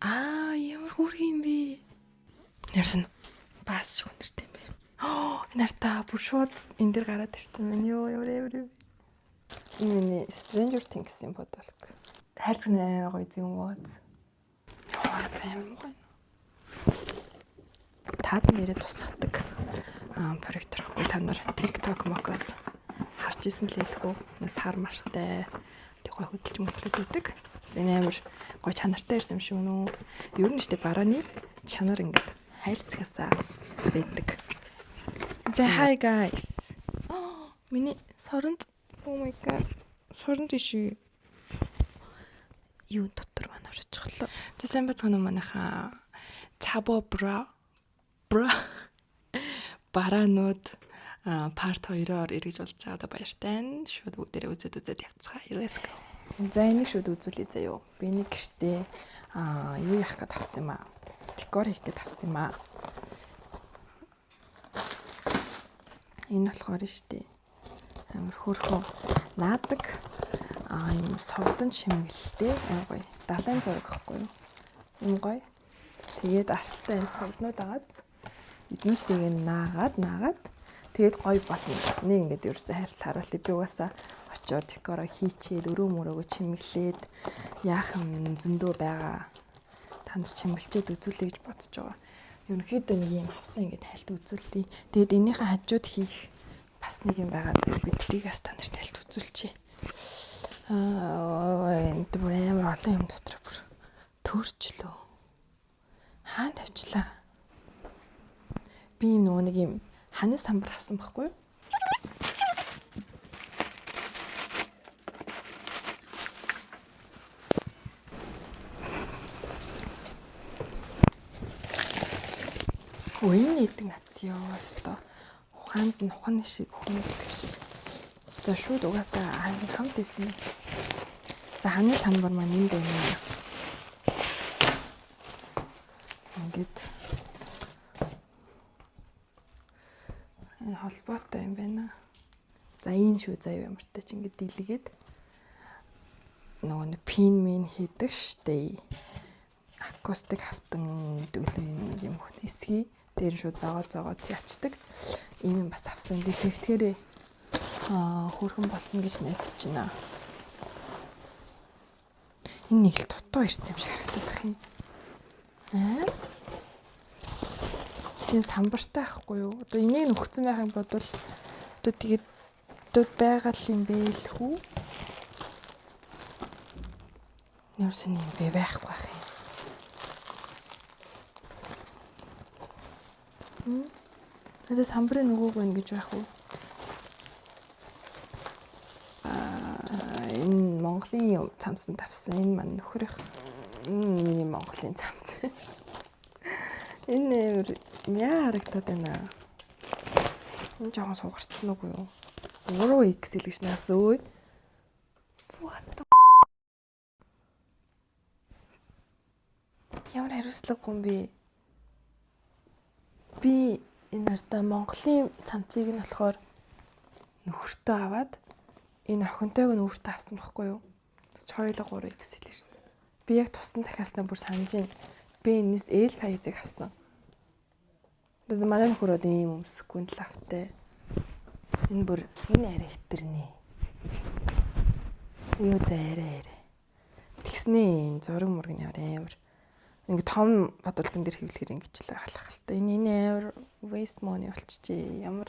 Ямар хүрх юм бэ? Ярсан бааз шиг өндөртэй юм бэ. Нарта бүр шууд энэ дэр гараад ирсэн байна. Ямар. Энэ Stranger Things юм бодолк. Хайрцаг нэ гоё юм бооз. Амар гоё. Таазан дээрээ тусгадаг проект рахгүй та нар TikTok мокос харж исэн л хэлэхүү. Сар мартай гой хөдөлж мөдлөд өгдөг. Энэ амар гой чанартай ирсэн юм шиг нөө. Ер нь штэ барааны чанар ингээд хайрцагасаа байдаг. За hi guys. Миний соронд oh my god. Соронд иши юу дотор маань орж чихлоо. За сайн бацгаана уу манайхаа Цабо бра бараанууд part 2-оор эргэж уулзаа одоо баяртай. Шууд бүгдээрээ үзээд явцгаая. Let's go. За энийг шууд үзүүлээ заяа. Би нэг гэртээ юу яах гээд авсан юм аа. Декор хийх гээд авсан юм аа. Энэ болохоор штэ. Амар хөөрхөн наадаг юм совдон шимгэлтэй гоё. Далайн зураг гэхгүй юу? Юм гоё. Тэгээд арталтай энэ совднууд агааз эднээсийг наагаад тэгээд гоё болно. Нэг ингээд ерөөсөө хайлт харуулъя. Би угаасаа очиод декоро хийчихээд өрөө мөрөөгөө чимэглээд яах юм зөндөө байгаа. Та нар чимгэлчээд үзүүлэе гэж бодож байгаа. Ерөнхийдөө нэг юм авсан ингээд хайлт үзүүлье. Тэгээд энийхээ хажууд хийх бас нэг юм байгаа. Би тэрийгээс та нарт хайлт үзүүлчихье. Энэ амар олон юм дотор бүр төрчлөө. Хаан тавьчлаа. Би нөгөө нэг юм ханаа самбар авсан байхгүй юу? Уян идэг надс ёо өстой. Ухаанд нь ухааны шиг хүндэг шиг. За шууд угаасаа хамт ирсэн юм. За ханаа самбар маань энд байна. Ингээд энэ холбоотой юм байна. За энэ шүү заяа ямартай ч ингээд дийлгээд нөгөө нэг пин мин хийдэг штэ. Акустик хавтан дөлөө нэг юм хэсгийг дээр шууд зоогоод ячдаг. Ийм юм бас авсан. Дэлгэтгээрээ хөрхөн болно гэж найдаж байна. Энэ нэг л дутуу ирсэн юм шиг харагдах юм. Чин самбартай ахгүй юу? Одоо энийг нөхцөн байхын бодвол одоо тэгээд дод байгаа л юм бэ л хүү? Нэрсэн юм бэ байхгүй байх юм. Надад самбарын нөгөөг байна гэж байх уу? Энэ Монголын цамцсан тавьсан. Энэ маань нөхрөх. Энэ миний Монголын цамц. Энэ яа харагдаад байна. Энэ жоохон суугарцсан уу юу? 3XL гэж наасан өө. What the ямар хариуцлагагүй юм бэ? Би энэ ардаа Монголын цамцыг нь болохоор нөхөртөө аваад энэ охинтойг нь өөртөө авсан байхгүй юу? Тэс хоёулаа 3XL ирсэн. Би яг тусдан захиаснаа бүр санаж байна. Би энэс L саязыг авсан. Тэгээд манай нөхөрөд ийм өмсөхгүй л автай. Энэ бүр энэ арай хитэрнэ. Юу заарэ. Тэгснээ зураг мургийн амар. Ингээ том бодолтон дээр хэвлэхэр ингэж л халах л та. Энэ амар waste money болчихжээ. Ямар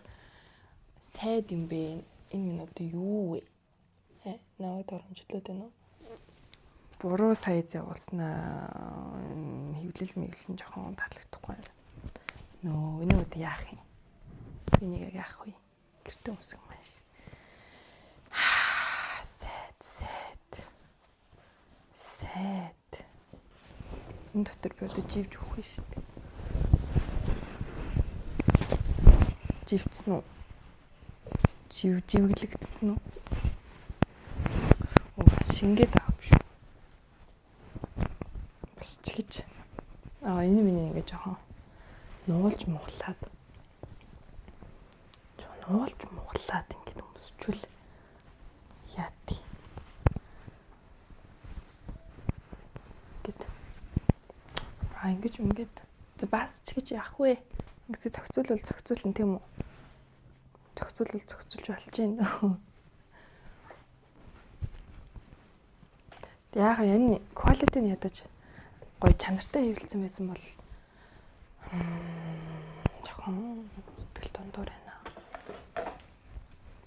сайд юм бэ? Энэ минь одоо юу вэ? Наваад оромжлоод байна уу? Буруу сайз явуулснаа. Хэвлэл мэглэн жоохон таалагдахгүй. Нөө энэ үед яах юм? Би нэг яах вэ? Гэртээ өмсөх маш. Сайд. Энэ дотор би одоо живж өгөх юм шүү дээ. Живцсэн үү? Живглэгдсэн үү? Бас шингээд байгаа юм шүү. Бас ч гэж. Энэ миний ингээ жоохон нуулж мухлаад. Нуулж мухлаад ингээд өмсчүүл. Яа тий. Гэт. Ингэж ингээд бас ч гэж яах вэ? Ингээд зохицуулна тийм үү? Зохицуулж болж байна. Яг энэ quality нь ядаж гоё чанартай хэвлэлсэн байсан бол жоохон сэтгэл дундуур байна.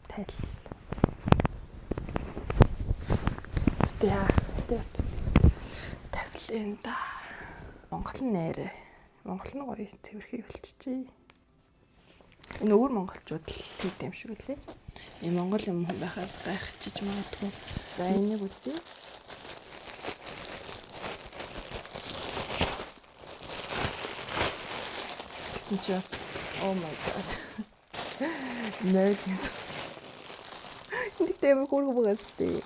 Тайл. Тавлын да. Монгол нэрэ. Монгол нь гоё цэвэрхий хөвлөчжээ. Энэ өөр монголчууд л хийд юм шиг үлээ. Монгол юм байхад гайхчихж магадгүй. За энийг үзье. Гэсэн чи oh my god. Нэлээс. Энд дээр хөргө байгаас тээ.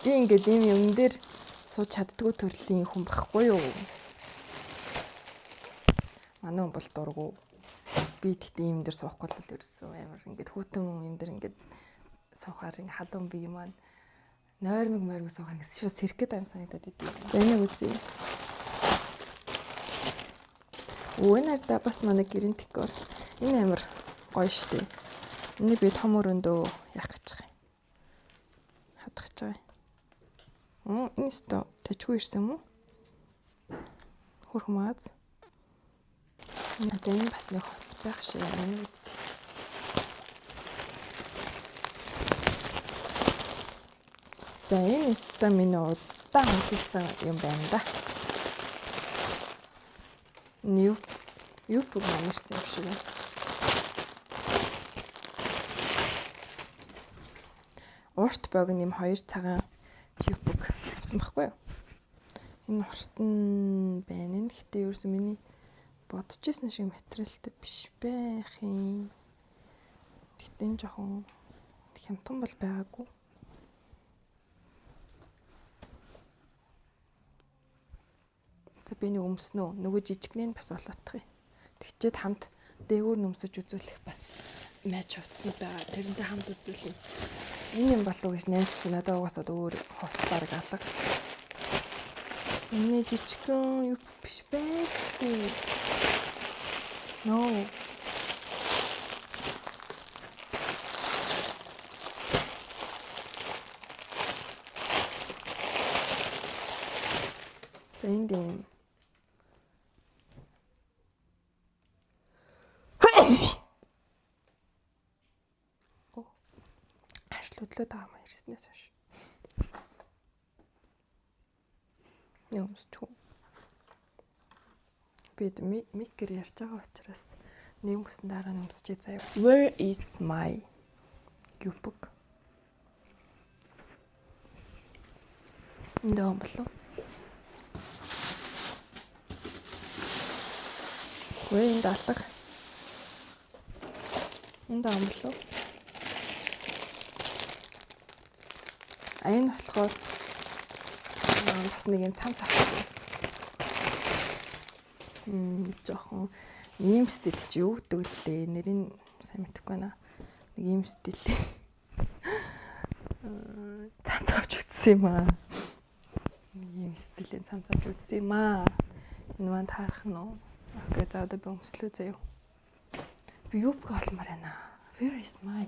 Би ингээд юм дээр сууж чаддгүй төрлийн хүн байхгүй юу? Манай хүн бол дургу. Би тэгтээ юм дээр суухгүй л ерөөсөө амар ингээд хүүтэн юм дээр ингээд суухаар ингээд халуун би юм аа нойрмог суухаар ингээд шууд сэрхэд аим санагдаад идэв. За энийг үзье. Энэ арда бас манай гэрийн декор. Энэ амар гоё штэ. Энийг би том өрөөндөө яах гэж байгаа юм. Хадах гэж байгаа юм. Энэ сто тэжгүй ирсэн юм уу? Хөрхмаз. За энэ бас нэг хоц байх шиг байна биз. За энэ өстө миний удаан хэлсэн юм байна да. Юу програм ирсэн юм шиг байна. Урт богн юм 2 цагаан юбг авсан байхгүй юу? Энэ урт нь байна. Энэ гэхдээ ерөөсөө миний бодчихсэн шиг материалтай биш байх юм. Тэгтээ энэ жоохон хямдхан бол байгаагүй. За би нэг өмснөө. Нөгөө жижигнээ бас олоодох юм. Тэгчээд хамт дээгүүр нөмсөж үзүүлэх бас матч хувцсны байгаа. Тэрнтэй хамт үзүүлэх юм. Энэ юм болов уу гэж найдаж чи надад угаасаа өөр хувцс бараг алга. Энэ жижигхэн юу биш байж тээ. No. За энэ дэм. Аршлуудлаа таамаа ирснээс хойш. Юмсч. Бид микер ярьж байгаа учраас нэг бүсэн дараа нь өмсчээ заяа. Where is my юбг? Энд юм болов? Гүй энд алга. Энд юм болов? Энэ болохоор бас нэг юм цам цах. Жохон ийм стил чи юу гэдэг лээ. Нэрийг сайн мэдэхгүй байна. Нэг ийм стил. Цам цавч үтсэн юм аа. Ийм стилийн цам цавч үтсэн юм аа. Энэ маань таарах нь уу? Окей, за одоо би өмслөө заяа. Би юбг олмоор байна. Where is my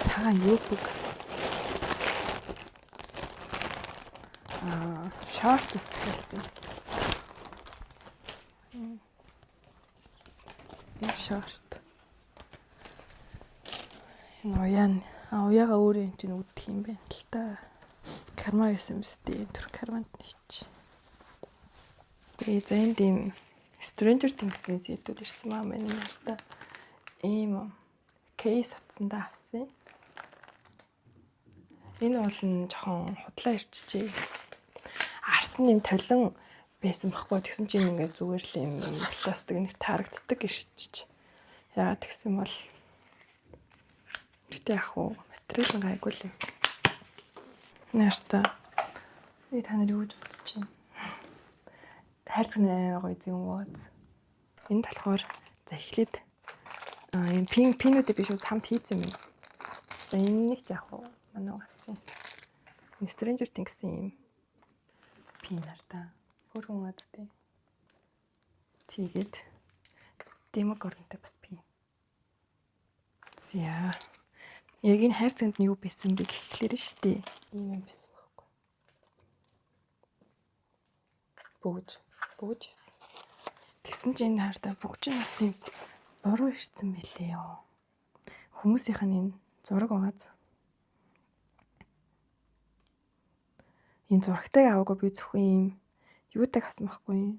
цагаан юбг? Short стилсэн. Short. Энэ уяага өөрөө энэ чинь үүдэх юм байна л та. Карма байсан мэт тэр карманд нээч. Тэгээ за энэ тийм Stranger Things-ийн сэдвүүд ирсэн маа миний нарта. Ийм кейс утсандаа авсан. Энэ бол нь жоохон худлаа ирчихжээ. Арт нь юм толон байсан байхгүй. Тэгсэн чинь ингээд зүгээр л юм пластик нэг тарагддаг ирчихэж. Яагаад тэгсэн бол гэтээ яг уу материал нь гайгүй л юм. Нарта би та нар юу гэж бодож байна? Хайрцагнаа гоё юм уу? Энд болохоор за эхлээд энэ пинүүдээ би шууд хамт хийцэн юм. За энэ нэг ч яг уу манай авсан. Stranger Things-ийн юм пин нарта. Хөрхөн азтай. Тэгээд демокорнтой бас би. За. Яг энэ хайр цанд нь юу байсан бэ гэхлээр нь штий. Ийм юм байсан байхгүй. Бөгж исэн. Тэгсэн чинь энэ хайртаа бөгж нь бас юм буруу ирсэн мэлээ ёо. Хүмүүсийнх нь энэ зураг байгааз. Энэ зурагтайг аваагүй би зөвхөн ийм юутай хасан байхгүй юм.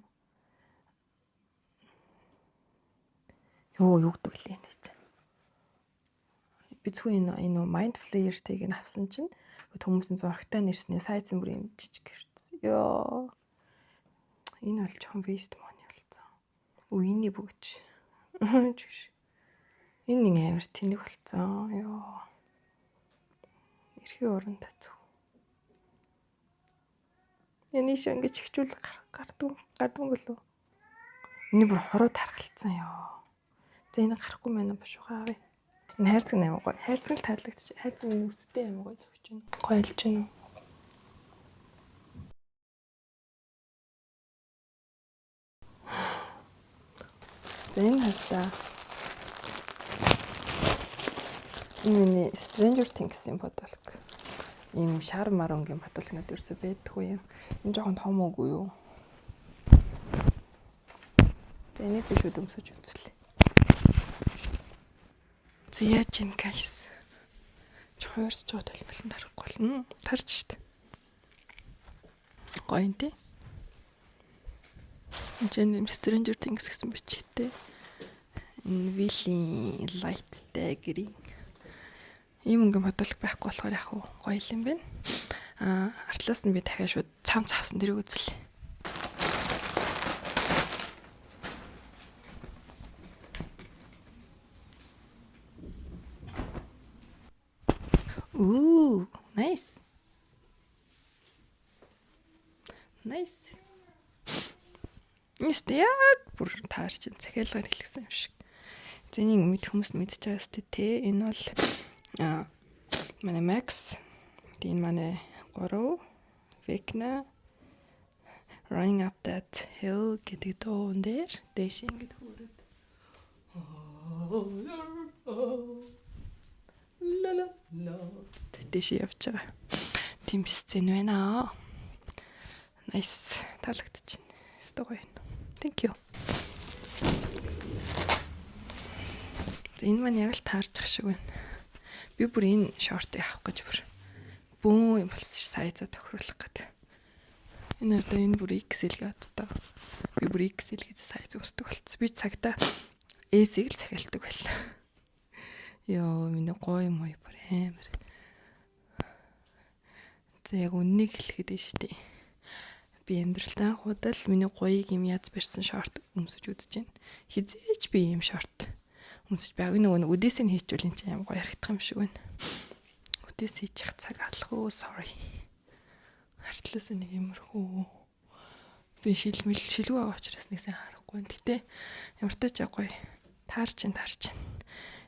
Юу гэдэг лээ энэ чинь. Би зөвхөн энэ Mind Flayer-тэйг нь авсан чинь хүмүүсийн зурагтай нэрснээ сайзын бүр юм жижиг гэрсэн. Ёо. Энэ бол жоохон waste money болсон. Үений бөгж. Энэ нэг амар тэнэг болсон. Ёо. Эрхийн уран тацв. Яны шиг ингэж хичүүл гардаг болов. Миний бүр хороо тархалцсан ёо. За энэ гарахгүй мэнэ бошугаа авъя. Энэ хайрцаг амар гоё. Хайрцаг л таалагдчих. Хайрцаг нүстэй амар гоё зөвч байна. Гойлж байна уу? За энэ хайртаа энэ Stranger Things-ийн бодлого. Ийм шар марангийн бодлого надад ерөөсөө байдаггүй юм. Энэ жоохон том үгүй юу? За энийг би шууд өмсөж үзлээ. За яаж юм guys? Чойрс жоо толболон тарахгүй болно. Тарж штэ. Гоё юм тий. Энэ Stranger Things гэсэн бичгтэй. Энэ Willing Lightтай гэрийн. Ийм ингээм бодлого байхгүй болохоор яг гоё юм байна. Артлаас нь би дахиад шууд цамц авсан дэрэг үзлээ. Ooh, nice. Nice. Нэстэ яг бүр таарч захиалгаар хэлсэн юм шиг. Зэнийг мэд хүмүүс мэдчихэж байгаа сте те. Энэ бол манай Max. Энэ манай 3 Vecna Running Up That Hill гэдэг дуун дээр дэш ингэж хөрөд. Ла. Дэш явж байгаа. Тим сцен байна. Nice. Таалагдчихэв. Өстой гоё. Thank you. Энэ маань яг л таарч ах шиг байна. Би бүр энэ шортыг авах гэж бүүн юм болсон ш сайзаа тохируулах гэдэг. Энэ одоо энэ бүр XL гэдэг таа. Би бүр XL гэдэг сайз өсдөг болцсон. Би цагтаа S-ийг л захиалдаг байлаа. Йоо, миний гоё юм уу бүр амар. За яг үннийг хэлэхэд нь штий. Би амьдралдаа худал миний гоёг юм яз барьсан шорт өмсөж үзэж байна. Хизээч би ийм шорт өмсөж байгааг нөгөө өдөөсөө хийчихвэл энэ чинь амар гоё харагдах юм шиг байна. Өдөөс хийчих цаг алах уу, sorry. Хартлаас нэг юмрхүү. Би шилгүй байгаа учраас нэгсэн харахгүй байна. Гэтэ ямар ч тач гоё таарч.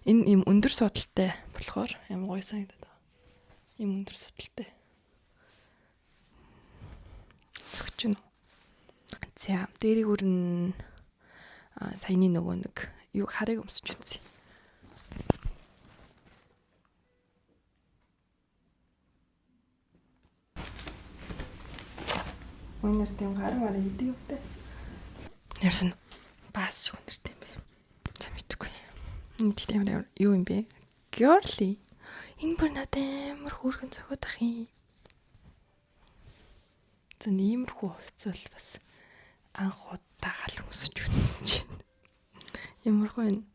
Энэ юм өндөр судалтай болохоор амар гоё санагдаад байна. Ийм өндөр судалтай. Зөвчнө. За, дээрийг өрн саяны нөгөө нэг юу харыг өмсөж үзье. Өнөр тийм гараа идэв үү? Ярсан бааз шиг өндөртэй юм бэ. За мэдгүй. Энэ тийм юу юм бэ? Girly. Энэ бүр надад амар хөөрхөн цохоод ах юм. Зэн иймэрхүү хувцас бас анх удаа гал өмсөж үзсэн чинь. Ямархуу энэ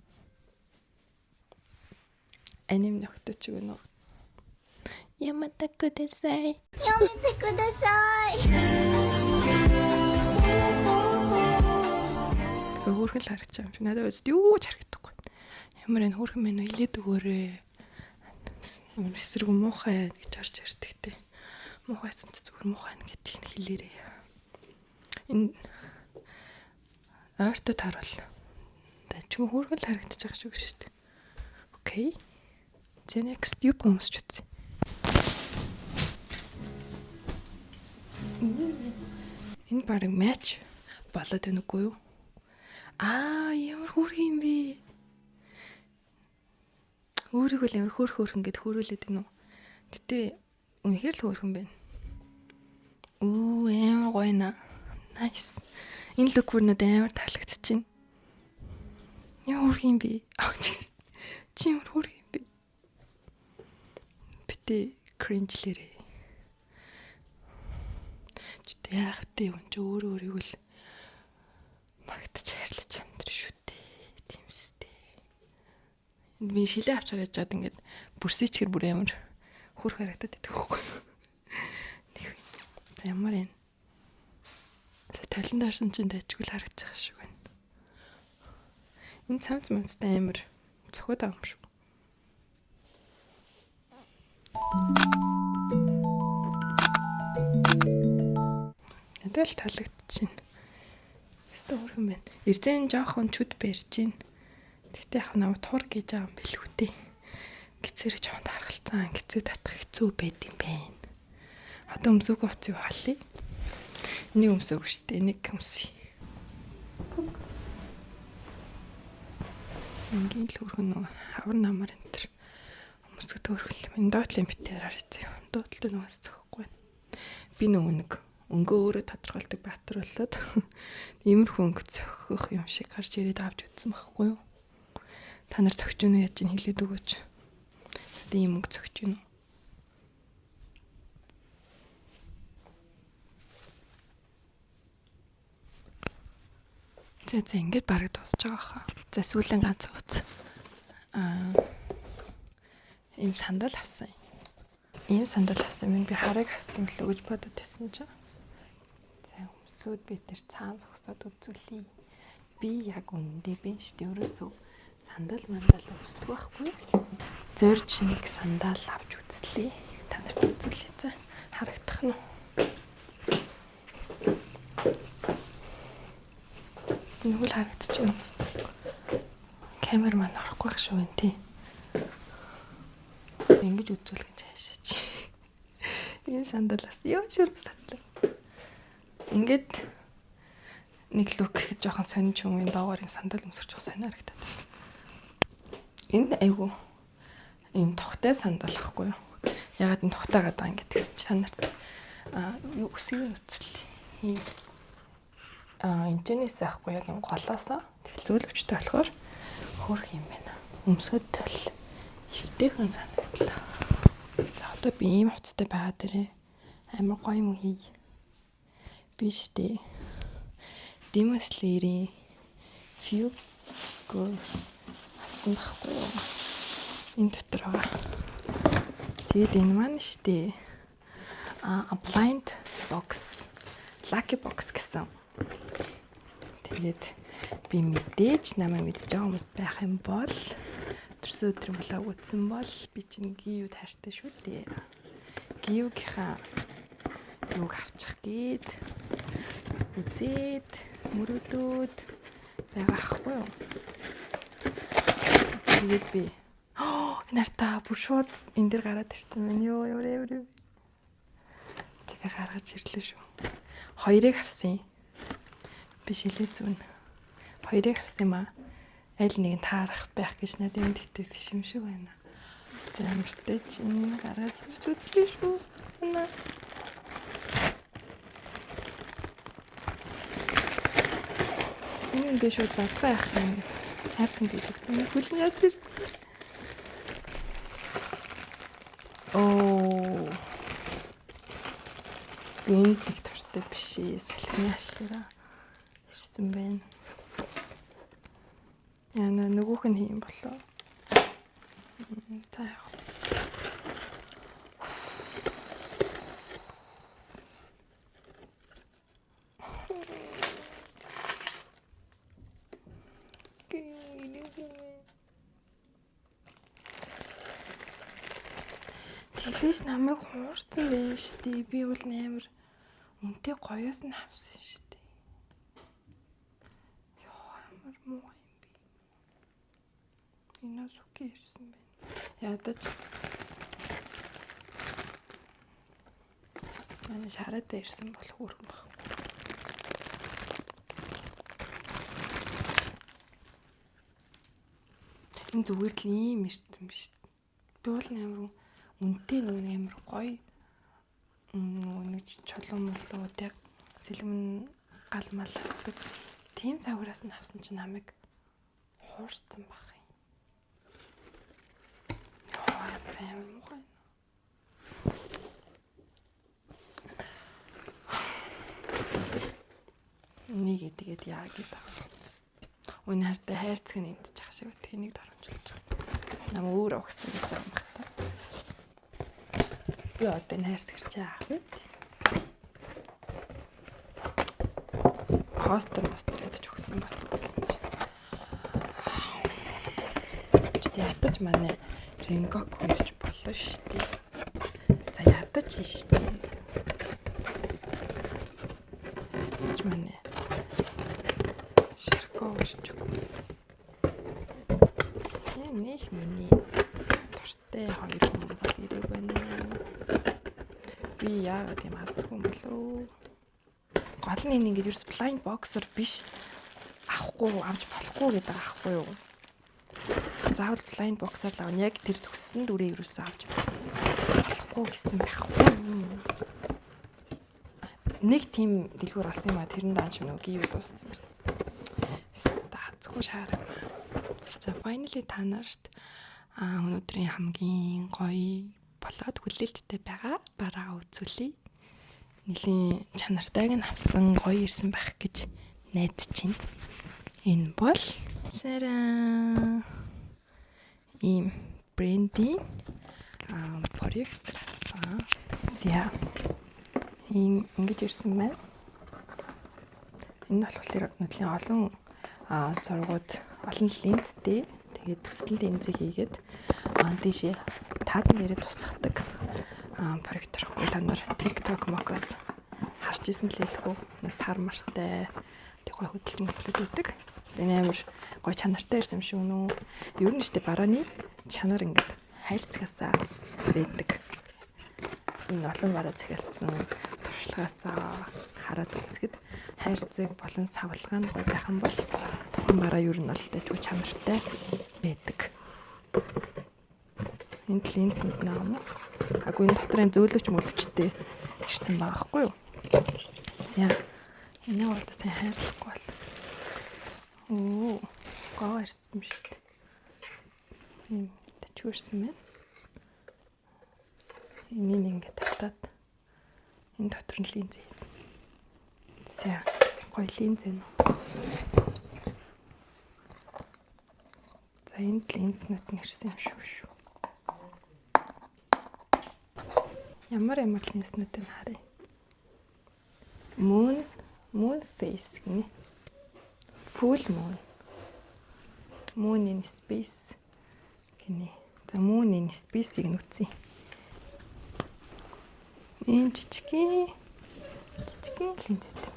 аним нөхдөж өгнө. Ямата кудасай. Хөөрхөн л харагч юм чи надад үзд юу ч харагдахгүй. Ямар энэ хөөрхөн мэн хэлээд өгөөрэй. Ямар эсрэг муухай гэж орж ирдэгтэй. Муухайсан ч зүгээр муухай гэдгийг хэлээрэй. Энэ ойртоо таруул. Чи хөөргөл харагдаж байгаа шүү дээ. Окей. За next юу гомсч үзье. Энэ баг матч болоод байна үгүй юу? Ямар хөөрхөн юм бэ? Өөрийгөө л ямар хөөрхөн гэд хөөрүүлээд байна уу? Гэтэ үнэхээр л хөөрхөн байна. Амар гоё наа. Nice. Энэ лук бүр надад амар таалагдчихэв. Ямар хөөрхөн юм бэ? Чи ямар хөөрхөн юм бэ? Битээ кринжлэрээ. Чи яах вэ? Үн чи өөрийгөө л магтаж хайрлаж амтэр шүү дээ. Тэмстэй. Би шилээ авчаар яж чад ингээд бүрсийчгэр бүр амар хөрх харагдаад идэх хөхгүй. За ямар юм. Талент даарсан чинь дайчгүй л харагдаж байгаа шиг байна. Энэ цамц мамцтай амар цохоод байгаа юм шүү. Надад л таалагдчихэв. Хөөрхөн байна. Эрзэн жоохон чуд барьж гин. Тэгтээ яг намайг тур гэж байгаа юм билүү дээ. Гицэрэг жоохон тархалцсан. Гицэг татах хэцүү байд юм байна. Одоо өмсөг хувцас юу халий? Нэг өмсөг шүү дээ. Нэг өмсөй. Ингийн л хөрхөн нөө хавар намар энэ төр. Өмсөг төөрхөл. Энэ доотлын битээр харъя. Доотлын нугас зөхгүй. Би нөгөө нэг өнгөө өөрөө тодорхойлдог баатар болоод иймэрхүү өнгө зөхөх юм шиг гарч ирээд авч үзсэн байхгүй юу? Та нар зөгч юу яаж ин хэлээд өгөөч. Тэ ийм өнгө зөгч юу? За ингэж бараг дуусж байгаа хаа. За сүүлийн ганц хувц. Ийм сандал авсан. Ийм сандал авсан юм би харыг авсан билүү гэж бодод байсан чинь. Өмсөд би тэр цаан зогсоод үзүүлээ. Би яг үндэ би штэ ерөөсөө сандал мандал өмсдөг байхгүй. Зорж нэг сандал авч үзлээ. Та нарт үзүүлээ за. Харагдах нь. Нэг л харагдчих юм. Камер маань орохгүй байх шүү энэ тий. Ингэж үзүүл гэж хаашаач. Энэ сандал бас ёо шүрм сандал. Ингээд нэг лук жоохон сонирч юм доогоор юм сандал өмсөрч байгаа сонир харагдаад. Энэ айгу ийм тухтай сандал ахгүй юу? Ягаад энэ тухтай гадаа ингээд гэсэн чи санарт юу өсгөө нүцлээ. Ийм энэчнээс ахгүй яг юм голоосоо зөөлөвчтэй болохоор хөөрх юм байна. Өмсгөд л хөвтэйхэн санагдлаа. За одоо би ийм хувцастай байгаа дээрээ амар гоё юм хий. Биш дээ. Demon Slayer-ийн figure авсан байхгүй юу? Энэ дотор байгаа. Тэгээд энэ маань штэ. Blind box, lucky box гэсэн. Тэгээд би мэдээж намайг мэдж байгаа хүмүүс байх юм бол төрсөн өдрийн блог үзсэн бол би чинь гиюд хайртай шүү дээ. Гиюгийнхаа юуг авчих гээд үзээд мөрөдөөд байгаа ахгүй юу? Тэгээд би нарта бүр шууд энэ дэр гараад ирсэн байна. Йоо яваа. Тэгээ гаргаж ирлээ шүү. Хоёрыг авсан. Би шилээ зүүн. Хоёрыг авсан юм аа. Аль нэг нь таарах байх гэж надад юм дитээ биш юм шиг байна. За амартай чинь гаргаж ирж үзлээ шүү. Энэ би шууд задгаа яах юм. Хайрцан гэдэг. Хүлэн яаж ирж. Энэ нэг төртэй биш ээ. Салхины ашигра ирсэн байна. Яна нөгөөх нь хийм болоо. За яах. Тэлээс намайг хуурсан байна штий. Би бол амар үнтэй гоёос нь авсан штий. Йоо амар муу юм би. Инээс үгүй ирсэн байна. Ядаж. Манай шараад ирсэн бол хөөрхөн баг. энэ зүгээр л ийм ирсэн биш. Би бол амар үнэтэй нэг амар гоё нэг чулуун молууд яг сэлгэн гал мал хасдаг. Тийм цагаараас нь авсан чинь намайг хуурсан баг юм. Амар муухай. Нэг тэгээд яа гэдэг. Өнө хартай хайрцаг нь идчих шиг тэнийг дарамжлж байгаа. Нам өөр өгсөн гэж байгаа юм байна. Би одоо энэ хайрцаг чи аах вэ? Постэр гэдэг ч өгсөн болов гэсэн чинь. Чи ятаж манай Рингок хоёрч болоо шүү дээ. За ятаж шүү дээ. Чи манай Шарко хоёрч. Нэг миний дуртай хоёр хүн бол ирэг байна. Би яагаад юм хацгүй юм болов? Гол нь ингэж ерөөс blind boxer биш. Авахгүй авч болохгүй гэдэг аахгүй юу? Заавал blind boxer л авна. Яг тэр төгссөн дүрээ ерөөсөө авч болохгүй гэсэн байхгүй. Нэг тийм дэлгүүр болсон юм а тэрэн даанч нүг юу дууссан байсан. Стацгүй шаарам. За finally та нарт өнөөдрийн хамгийн гоё болоод хүлээлттэй байгаа бараа үзүүлье. Нилийн чанартайг нь авсан гоё ирсэн байх гэж найдаж байна. Энэ бол цараа ийм брендинг проект авсан. За ингэж ирсэн байна. Энэ болохоор нилийн олон зургууд олон линзтэй тэгээд төсөл линзийг хийгээд дээшээ таазан дээрээ тусгадаг проектор хгүй та нар TikTok мокос харж исэн л хэлэх үү? Сар мартай тэг гой хөдөлгөөн өгдөг. Энэ амар гой чанартай ирсэн юм шиг үнэ. Ер нь штэ барааны чанар ингээд хайрцагасаа байдаг. Энэ олон бараа цагаасан туршлагаасаа хараад үзэхэд хайрцаг болон савлгаа нь гой байх юм бол тухайн бараа ер нь бол дэжгүй чанартай байдаг. Энэ линзэнд наам. Агүй энэ дотор юм зөөлөгч мөлөвчтэй ирсэн байгаа байхгүй юу? За энэ одоо сайн хайрлахгүй бол. Оо, гоо ирсэн шүү дээ. Ийм тачгүй ирсэн байна. Энийг ингээд татаад энэ дотор нь линз. За гоё линз энэ. За энэ линзнүүд нь ирсэн юм шүү. Ямар линзнүүд нь харъя. Moon face гинэ. Full moon. Moon in space гинэ. За moon in space-ийг нүцээ. Ийм жижигхэн линзэтэй.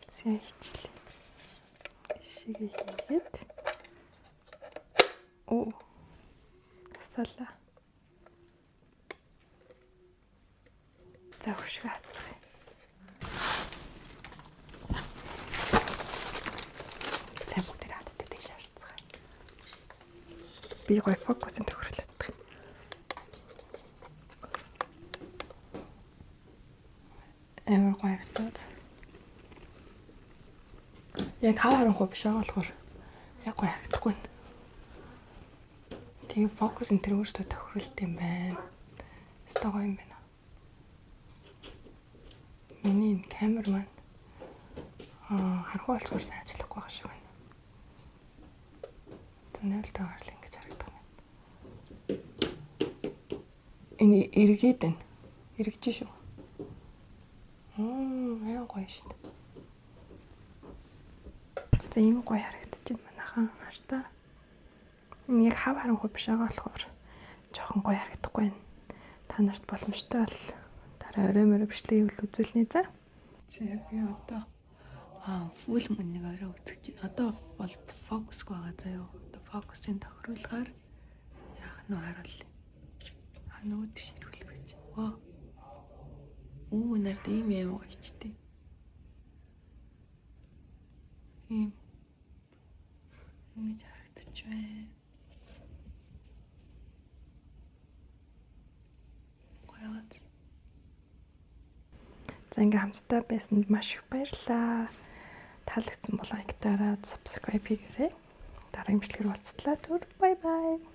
За хичлээ. Шигээ хийгээд асаалаа. За хөшгөө хацгаая. За бүгд хатдаг дэш харцгаая. Би гой фокусын тохирлоо. Амар гоё хэлээд. Яг хавааранхуу биш байгаа болохоор яг гоё харагдахгүй. Тэгээ фокус энэ төр өөртөө тохируулт юм байна. Өстой гоё юм байна. Миний камер маань харахгүй болохоор сайн ажиллахгүй байгаа шиг байна. Зөнөөлтэй гарлаа ингэж харагдах юм. Энэ эргээд байна. Эргэж шүү. Яа гоё шүү. За ийм гоё харагдчих юм манайхан хартаа. Яг хав харанхуй биш байгаа болохоор жоохон гоё харагдахгүй байна. Та нарт боломжтой бол дараа орой морой бичлэгийг үзүүлнэ за. За би одоо full moon-ыг орой үзэж байна. Одоо бол фокус байгаа заяа. Одоо фокусын тохируулгаар яах нь харуулъя. Нөгөө тийш ирүүлэх гэж. Оо нард ийм юм гоёчтэй. Ийм ингэж харагдаж байна. Гоёд. За ингээм хамтдаа байсанд маш их баярлалаа. Таалагдсан бол лайктаараа subscribe хийгээрэй. Дараагийн бичлэгээр уулзтлаа. Түр бай бай.